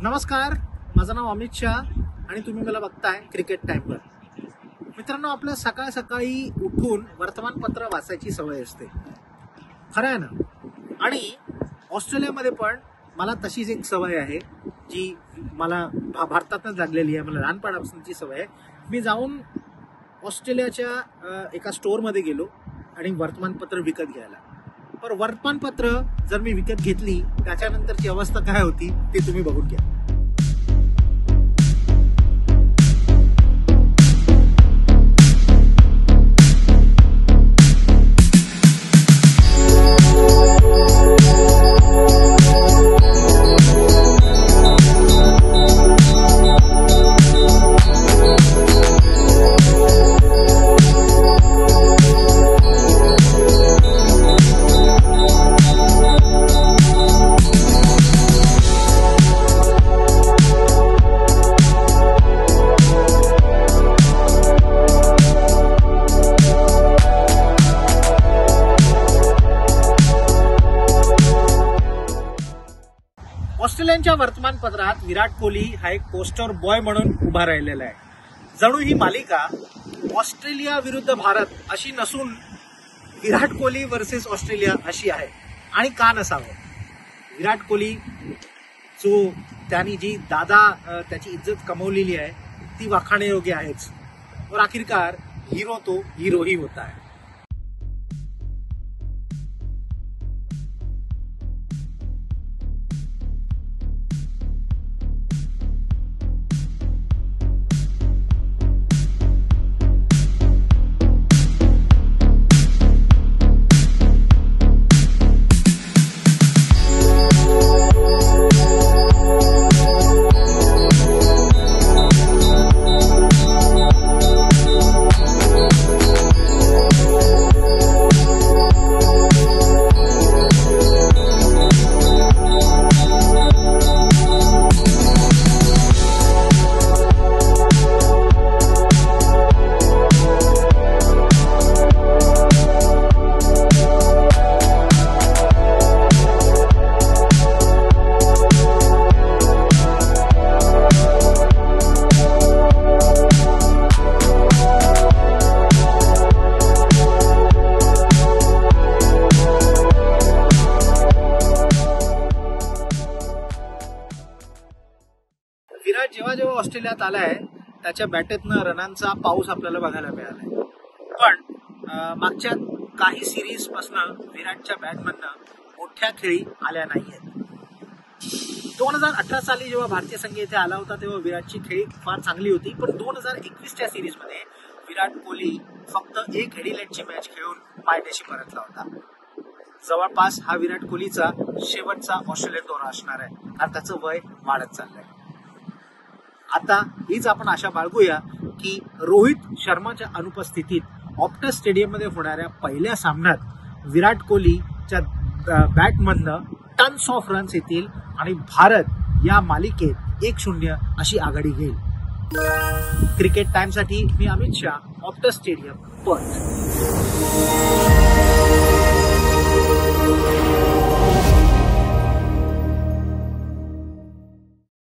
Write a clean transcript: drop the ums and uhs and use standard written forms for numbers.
नमस्कार, माझं नाव अमित शाह आणि तुम्ही मला बघताय क्रिकेट टाइमवर. मित्रांनो, आपल्या सकाळ सकाळी उठून वर्तमानपत्र वाचायची सवय असते, खरं आहे ना. आणि ऑस्ट्रेलियामध्ये पण मला तशीच एक सवय आहे जी मला भारतातच लागलेली आहे. मला लहानपणापासूनची सवय आहे. मी जाऊन ऑस्ट्रेलियाच्या एका स्टोअरमध्ये गेलो आणि वर्तमानपत्र विकत घ्यायला. पण वर्तमानपत्र जर मी विकत घेतली त्याच्यानंतरची अवस्था काय होती ते तुम्ही बघून घ्या. ऑस्ट्रेलियाच्या वर्तमानपत्रात विराट कोहली हा एक पोस्टर बॉय म्हणून उभा राहिलेला आहे. जणू ही मालिका ऑस्ट्रेलिया विरुद्ध भारत अशी नसून विराट कोहली वर्सेस ऑस्ट्रेलिया अशी आहे. आणि का नसावं? विराट कोहली जो त्यांनी जी त्याची इज्जत कमवलेली आहे ती वाखाणण्यायोग्य आहेच. और आखिरकार हीरो तो हीरो ही होता है. विराट जेव्हा ऑस्ट्रेलियात आलाय त्याच्या बॅटेतनं रनांचा पाऊस आपल्याला बघायला मिळालाय. पण मागच्या काही सिरीज पासून विराटच्या बॅटमधनं मोठ्या खेळी आल्या नाहीयेत. 2018 साली जेव्हा भारतीय संघ इथे आला होता तेव्हा विराटची खेळी फार चांगली होती. पण 2021च्या सिरीजमध्ये विराट कोहली फक्त एक हेडीलाइटची मॅच खेळून पायदेशी परतला होता. जवळपास हा विराट कोहलीचा शेवटचा ऑस्ट्रेलियन दौरा असणार आहे, कारण त्याचं वय वाढत चाललंय. आता हीच आपण आशा बाळगूया की रोहित शर्माच्या अनुपस्थितीत ऑप्टस स्टेडियममध्ये होणाऱ्या पहिल्या सामन्यात विराट कोहलीच्या बॅटमधनं टन्स ऑफ रन्स येतील आणि भारत या मालिकेत 1-0 अशी आघाडी घेईल. क्रिकेट टाइमसाठी मी Amit Shah, Optus stadium, Perth.